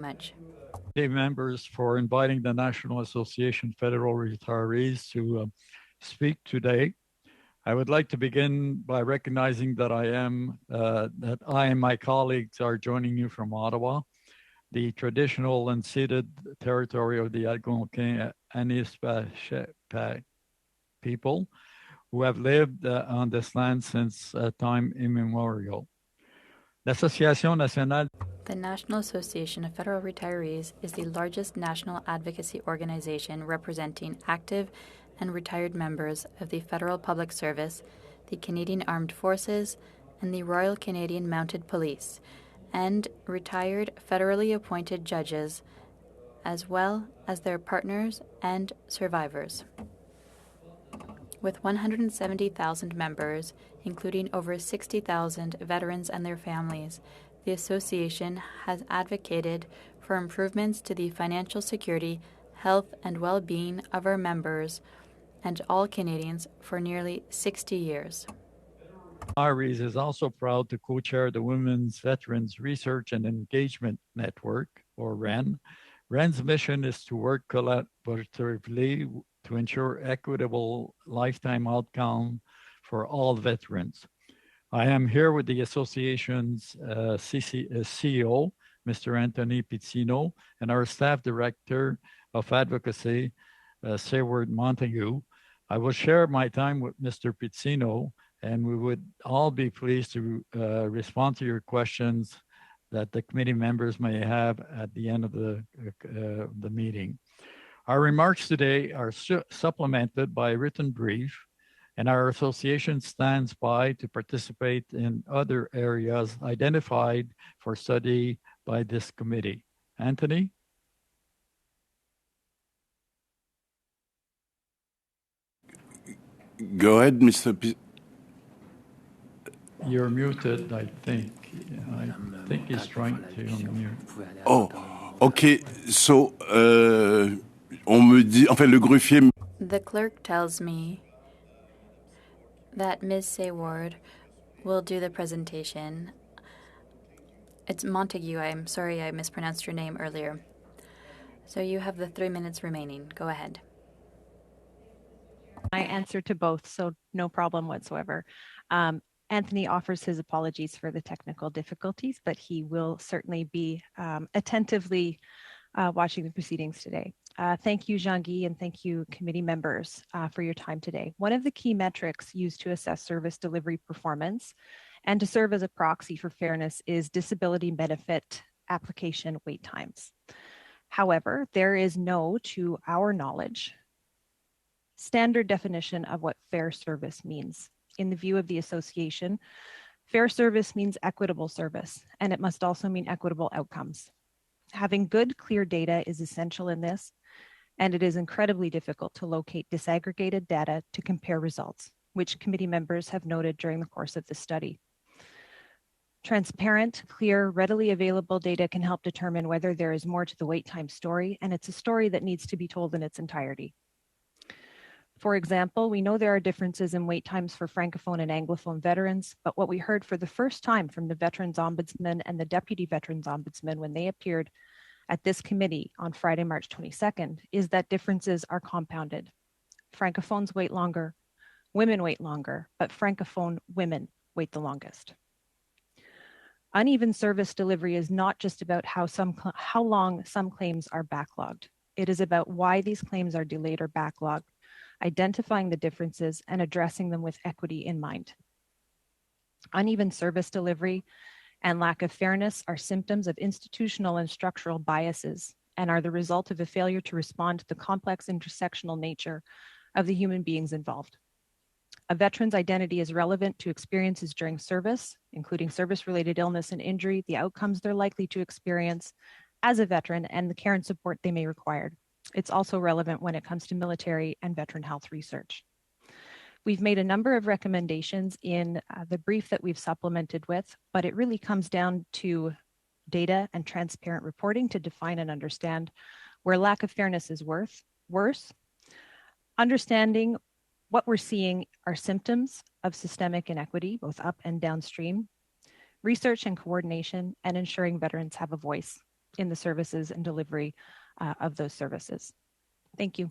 Much. Members for inviting the National Association Federal Retirees to speak today. I would like to begin by recognizing that I and my colleagues are joining you from Ottawa, the traditional and ceded territory of the Algonquin Anishinaabe people who have lived on this land since time immemorial. L'Association nationale. The National Association of Federal Retirees is the largest national advocacy organization representing active and retired members of the Federal Public Service, the Canadian Armed Forces, and the Royal Canadian Mounted Police, and retired federally appointed judges, as well as their partners and survivors. With 170,000 members, including over 60,000 veterans and their families, the association has advocated for improvements to the financial security, health, and well-being of our members and all Canadians for nearly 60 years. Retirees is also proud to co-chair the Women's Veterans Research and Engagement Network, or WREN. WREN's mission is to work collaboratively to ensure equitable lifetime outcome for all veterans. I am here with the association's CEO, Mr. Anthony Pizzino, and our staff director of advocacy, Sayward Montague. I will share my time with Mr. Pizzino, and we would all be pleased to respond to your questions that the committee members may have at the end of the meeting. Our remarks today are supplemented by a written brief, and our association stands by to participate in other areas identified for study by this committee. Anthony? Go ahead, Mr. You're muted, I think. I think he's trying to unmute. Oh, okay. So, on me dit, enfin, le greffier. The clerk tells me that Ms. Sayward will do the presentation. It's Montague. I'm sorry I mispronounced your name earlier. So you have the 3 minutes remaining. Go ahead. I answer to both, so no problem whatsoever. Anthony offers his apologies for the technical difficulties, but he will certainly be attentively watching the proceedings today. Thank you, Jean-Guy, and thank you, committee members, for your time today. One of the key metrics used to assess service delivery performance and to serve as a proxy for fairness is disability benefit application wait times. However, there is no, to our knowledge, standard definition of what fair service means. In the view of the association, fair service means equitable service, and it must also mean equitable outcomes. Having good, clear data is essential in this, and it is incredibly difficult to locate disaggregated data to compare results, which committee members have noted during the course of the study. Transparent, clear, readily available data can help determine whether there is more to the wait time story, and it's a story that needs to be told in its entirety. For example, we know there are differences in wait times for Francophone and Anglophone veterans, but what we heard for the first time from the Veterans Ombudsman and the Deputy Veterans Ombudsman when they appeared at this committee on Friday, March 22nd, is that differences are compounded. Francophones wait longer, women wait longer, but Francophone women wait the longest. Uneven service delivery is not just about how long some claims are backlogged. It is about why these claims are delayed or backlogged, identifying the differences and addressing them with equity in mind. Uneven service delivery and lack of fairness are symptoms of institutional and structural biases and are the result of a failure to respond to the complex intersectional nature of the human beings involved. A veteran's identity is relevant to experiences during service, including service-related illness and injury, the outcomes they're likely to experience as a veteran, and the care and support they may require. It's also relevant when it comes to military and veteran health research. We've made a number of recommendations in the brief that we've supplemented with, but it really comes down to data and transparent reporting to define and understand where lack of fairness is worse, understanding what we're seeing are symptoms of systemic inequity, both up and downstream, research and coordination, and ensuring veterans have a voice. in the services and delivery of those services. Thank you.